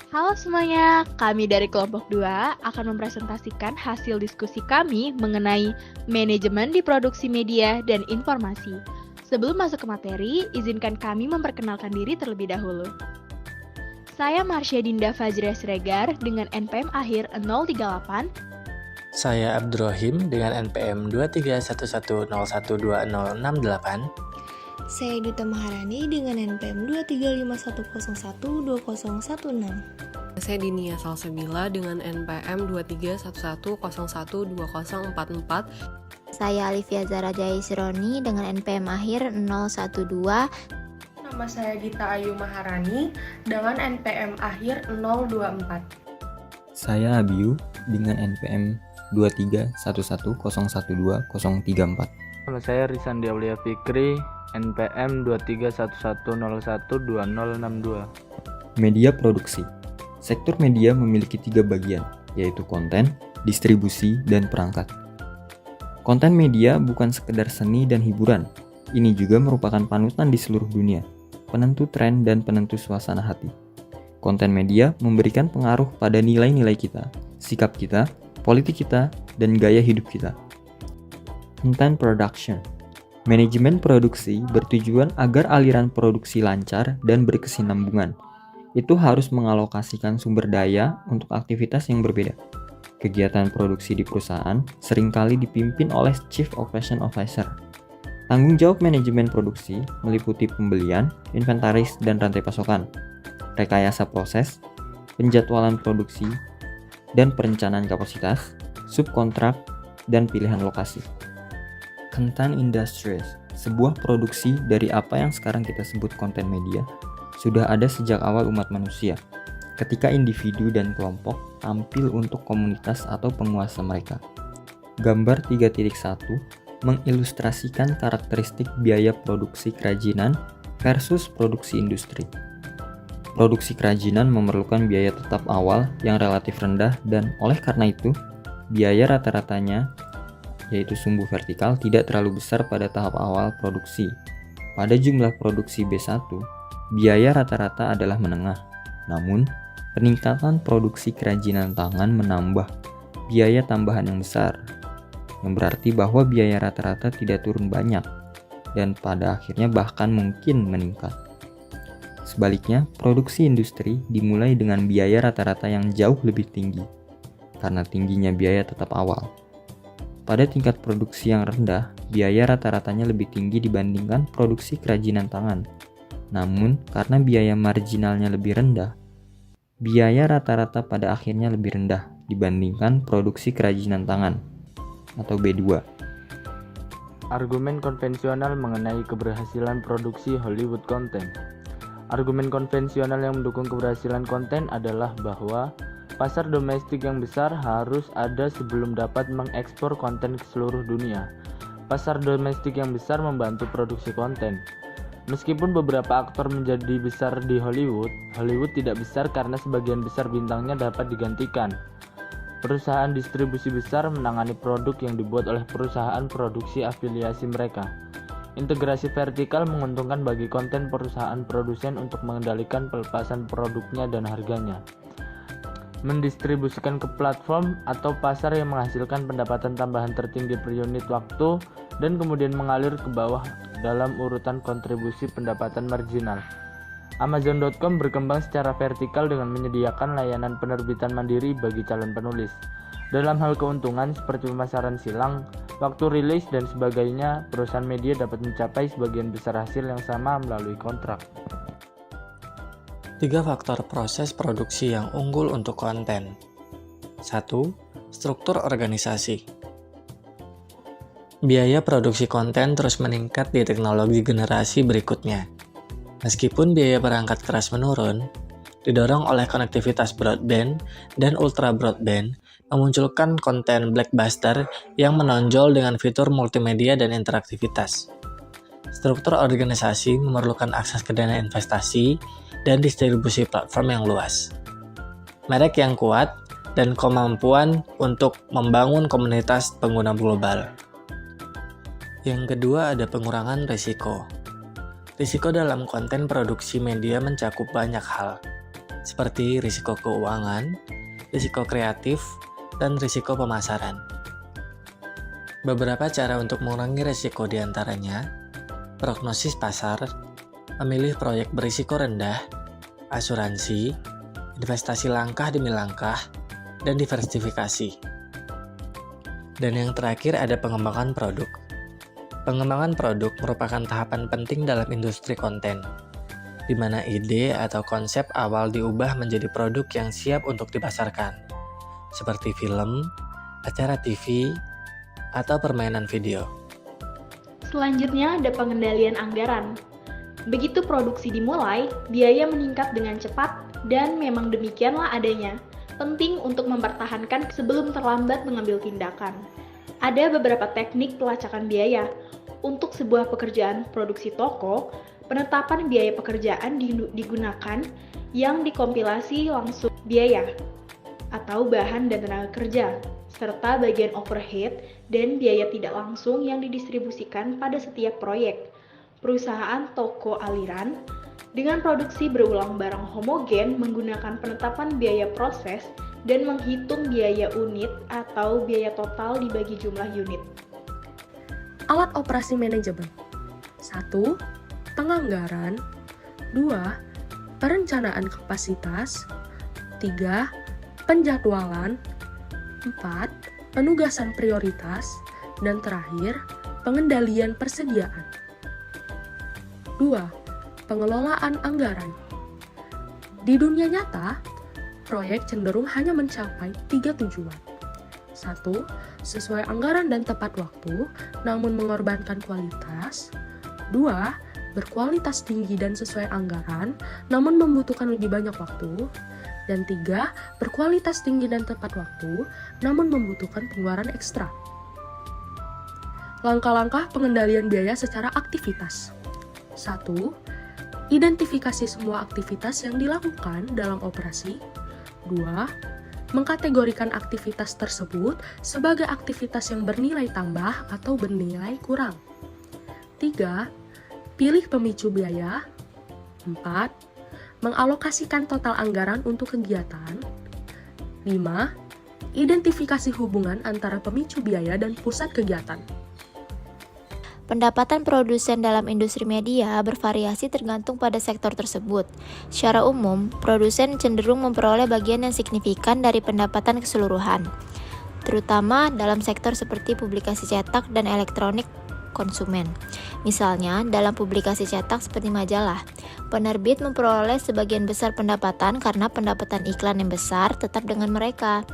Halo semuanya, kami dari kelompok 2 akan mempresentasikan hasil diskusi kami mengenai manajemen di produksi media dan informasi. Sebelum masuk ke materi, izinkan kami memperkenalkan diri terlebih dahulu. Saya Marsha Dinda Fajria Siregar dengan NPM akhir 038. Saya Abdurrahim dengan NPM 2311012068. Saya Duta Maharani dengan NPM 2351012016. Saya Dinia Salsabila dengan NPM 2311012044. Saya Alivia Zara Jaisironi dengan NPM akhir 012. Nama saya Gita Ayu Maharani dengan NPM akhir 024. Saya Abiu dengan NPM 2311012034. Nama saya Risandi Aulia Fikri, NPM 2311012062. Media produksi. Sektor media memiliki 3 bagian, yaitu konten, distribusi, dan perangkat. Konten media bukan sekedar seni dan hiburan. Ini juga merupakan panutan di seluruh dunia, penentu tren dan penentu suasana hati. Konten media memberikan pengaruh pada nilai-nilai kita, sikap kita, politik kita, dan gaya hidup kita. Content production. Manajemen produksi bertujuan agar aliran produksi lancar dan berkesinambungan. Itu harus mengalokasikan sumber daya untuk aktivitas yang berbeda. Kegiatan produksi di perusahaan seringkali dipimpin oleh Chief Operation Officer. Tanggung jawab manajemen produksi meliputi pembelian, inventaris, dan rantai pasokan, rekayasa proses, penjadwalan produksi, dan perencanaan kapasitas, subkontrak, dan pilihan lokasi. Content Industries, sebuah produksi dari apa yang sekarang kita sebut konten media, sudah ada sejak awal umat manusia, ketika individu dan kelompok tampil untuk komunitas atau penguasa mereka. Gambar 3.1 mengilustrasikan karakteristik biaya produksi kerajinan versus produksi industri. Produksi kerajinan memerlukan biaya tetap awal yang relatif rendah dan oleh karena itu, biaya rata-ratanya yaitu sumbu vertikal tidak terlalu besar pada tahap awal produksi. Pada jumlah produksi B1, biaya rata-rata adalah menengah. Namun, peningkatan produksi kerajinan tangan menambah biaya tambahan yang besar, yang berarti bahwa biaya rata-rata tidak turun banyak, dan pada akhirnya bahkan mungkin meningkat. Sebaliknya, produksi industri dimulai dengan biaya rata-rata yang jauh lebih tinggi, karena tingginya biaya tetap awal. Pada tingkat produksi yang rendah, biaya rata-ratanya lebih tinggi dibandingkan produksi kerajinan tangan. Namun, karena biaya marginalnya lebih rendah, biaya rata-rata pada akhirnya lebih rendah dibandingkan produksi kerajinan tangan, atau B2. Argumen konvensional mengenai keberhasilan produksi Hollywood content. Argumen konvensional yang mendukung keberhasilan konten adalah bahwa pasar domestik yang besar harus ada sebelum dapat mengekspor konten ke seluruh dunia. Pasar domestik yang besar membantu produksi konten. Meskipun beberapa aktor menjadi besar di Hollywood, Hollywood tidak besar karena sebagian besar bintangnya dapat digantikan. Perusahaan distribusi besar menangani produk yang dibuat oleh perusahaan produksi afiliasi mereka. Integrasi vertikal menguntungkan bagi konten perusahaan produsen untuk mengendalikan pelepasan produknya dan harganya. Mendistribusikan ke platform atau pasar yang menghasilkan pendapatan tambahan tertinggi per unit waktu dan kemudian mengalir ke bawah dalam urutan kontribusi pendapatan marginal. Amazon.com berkembang secara vertikal dengan menyediakan layanan penerbitan mandiri bagi calon penulis. Dalam hal keuntungan seperti pemasaran silang, waktu rilis dan sebagainya, perusahaan media dapat mencapai sebagian besar hasil yang sama melalui kontrak. 3 faktor proses produksi yang unggul untuk konten. 1. Struktur organisasi. Biaya produksi konten terus meningkat di teknologi generasi berikutnya. Meskipun biaya perangkat keras menurun, didorong oleh konektivitas broadband dan ultra broadband, memunculkan konten blockbuster yang menonjol dengan fitur multimedia dan interaktivitas. Struktur organisasi memerlukan akses ke dana investasi dan distribusi platform yang luas, merek yang kuat, dan kemampuan untuk membangun komunitas pengguna global. Yang kedua ada pengurangan risiko. Risiko dalam konten produksi media mencakup banyak hal, seperti risiko keuangan, risiko kreatif, dan risiko pemasaran. Beberapa cara untuk mengurangi risiko diantaranya, prognosis pasar, memilih proyek berisiko rendah, asuransi, investasi langkah demi langkah, dan diversifikasi. Dan yang terakhir ada pengembangan produk. Pengembangan produk merupakan tahapan penting dalam industri konten, di mana ide atau konsep awal diubah menjadi produk yang siap untuk dipasarkan, seperti film, acara TV, atau permainan video. Selanjutnya ada pengendalian anggaran. Begitu produksi dimulai, biaya meningkat dengan cepat dan memang demikianlah adanya. Penting untuk mempertahankan sebelum terlambat mengambil tindakan. Ada beberapa teknik pelacakan biaya. Untuk sebuah pekerjaan produksi toko, penetapan biaya pekerjaan digunakan yang dikompilasi langsung biaya atau bahan dan tenaga kerja, serta bagian overhead dan biaya tidak langsung yang didistribusikan pada setiap proyek. Perusahaan toko aliran dengan produksi berulang barang homogen menggunakan penetapan biaya proses dan menghitung biaya unit atau biaya total dibagi jumlah unit. Alat operasi manajemen. 1. Penganggaran. 2. Perencanaan kapasitas. 3. Penjadwalan. 4. Penugasan prioritas. Dan terakhir, pengendalian persediaan. 2. Pengelolaan anggaran. Di dunia nyata, proyek cenderung hanya mencapai 3 tujuan. 1. Sesuai anggaran dan tepat waktu, namun mengorbankan kualitas. 2. Berkualitas tinggi dan sesuai anggaran, namun membutuhkan lebih banyak waktu. Dan 3. Berkualitas tinggi dan tepat waktu, namun membutuhkan pengeluaran ekstra. Langkah-langkah pengendalian biaya secara aktivitas. 1. Identifikasi semua aktivitas yang dilakukan dalam operasi. 2. Mengkategorikan aktivitas tersebut sebagai aktivitas yang bernilai tambah atau bernilai kurang. 3. Pilih pemicu biaya. 4. Mengalokasikan total anggaran untuk kegiatan. 5. Identifikasi hubungan antara pemicu biaya dan pusat kegiatan. Pendapatan produsen dalam industri media bervariasi tergantung pada sektor tersebut. Secara umum, produsen cenderung memperoleh bagian yang signifikan dari pendapatan keseluruhan, terutama dalam sektor seperti publikasi cetak dan elektronik konsumen. Misalnya, dalam publikasi cetak seperti majalah, penerbit memperoleh sebagian besar pendapatan karena pendapatan iklan yang besar tetap dengan mereka,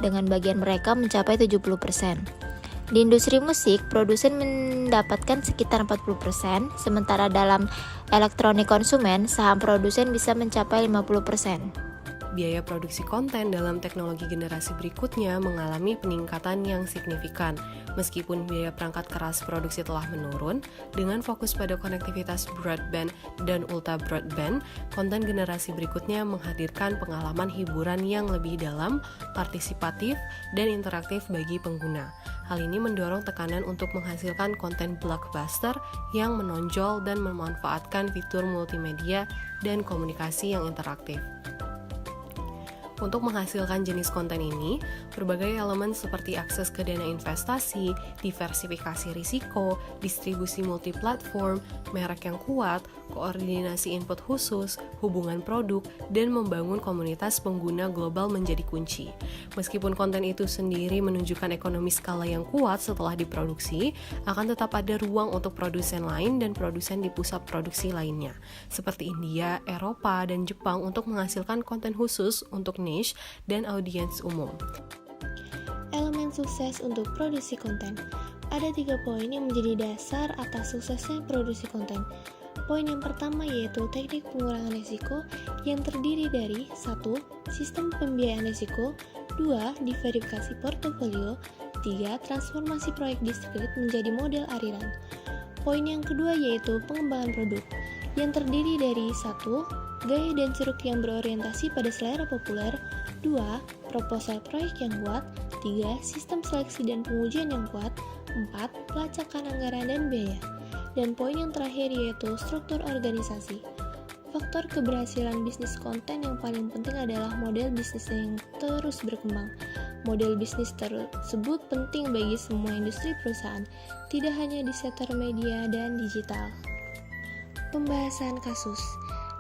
dengan bagian mereka mencapai 70%. Di industri musik, produsen mendapatkan sekitar 40%, sementara dalam elektronik konsumen, saham produsen bisa mencapai 50%. Biaya produksi konten dalam teknologi generasi berikutnya mengalami peningkatan yang signifikan. Meskipun biaya perangkat keras produksi telah menurun, dengan fokus pada konektivitas broadband dan ultra broadband, konten generasi berikutnya menghadirkan pengalaman hiburan yang lebih dalam, partisipatif, dan interaktif bagi pengguna. Hal ini mendorong tekanan untuk menghasilkan konten blockbuster yang menonjol dan memanfaatkan fitur multimedia dan komunikasi yang interaktif. Untuk menghasilkan jenis konten ini, berbagai elemen seperti akses ke dana investasi, diversifikasi risiko, distribusi multiplatform, merek yang kuat, koordinasi input khusus, hubungan produk, dan membangun komunitas pengguna global menjadi kunci. Meskipun konten itu sendiri menunjukkan ekonomi skala yang kuat setelah diproduksi, akan tetap ada ruang untuk produsen lain dan produsen di pusat produksi lainnya, seperti India, Eropa, dan Jepang untuk menghasilkan konten khusus untuk niche dan audiens umum. Elemen sukses untuk produksi konten. Ada 3 poin yang menjadi dasar atas suksesnya produksi konten. Poin yang pertama yaitu teknik pengurangan risiko yang terdiri dari 1. Sistem pembiayaan risiko, 2. Diverifikasi portofolio, 3. Transformasi proyek diskret menjadi model ariran. Poin yang kedua yaitu pengembangan produk yang terdiri dari 1. Gaya dan ceruk yang berorientasi pada selera populer, 2. Proposal proyek yang kuat, 3. Sistem seleksi dan pengujian yang kuat, 4. Pelacakan anggaran dan biaya. Dan poin yang terakhir yaitu struktur organisasi. Faktor keberhasilan bisnis konten yang paling penting adalah model bisnis yang terus berkembang. Model bisnis tersebut penting bagi semua industri perusahaan, tidak hanya di sektor media dan digital. Pembahasan kasus.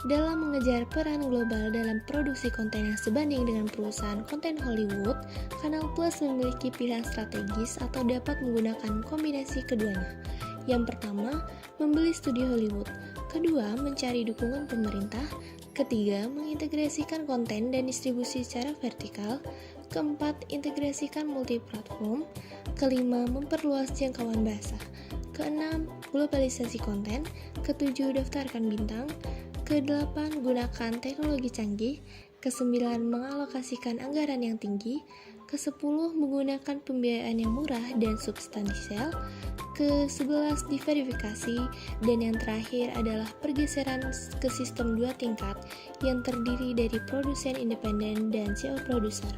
Dalam mengejar peran global dalam produksi konten yang sebanding dengan perusahaan konten Hollywood, Kanal Plus memiliki pilihan strategis atau dapat menggunakan kombinasi keduanya. Yang pertama, membeli studio Hollywood. Kedua, mencari dukungan pemerintah. Ketiga, mengintegrasikan konten dan distribusi secara vertikal. Keempat, integrasikan multiplatform. Kelima, memperluas jangkauan bahasa. Keenam, globalisasi konten. Ketujuh, daftarkan bintang. Kedelapan, gunakan teknologi canggih. Kesembilan, mengalokasikan anggaran yang tinggi. Kesepuluh, menggunakan pembiayaan yang murah dan substansial. Ke-11 diverifikasi, dan yang terakhir adalah pergeseran ke sistem 2 tingkat yang terdiri dari produsen independen dan CEO produser.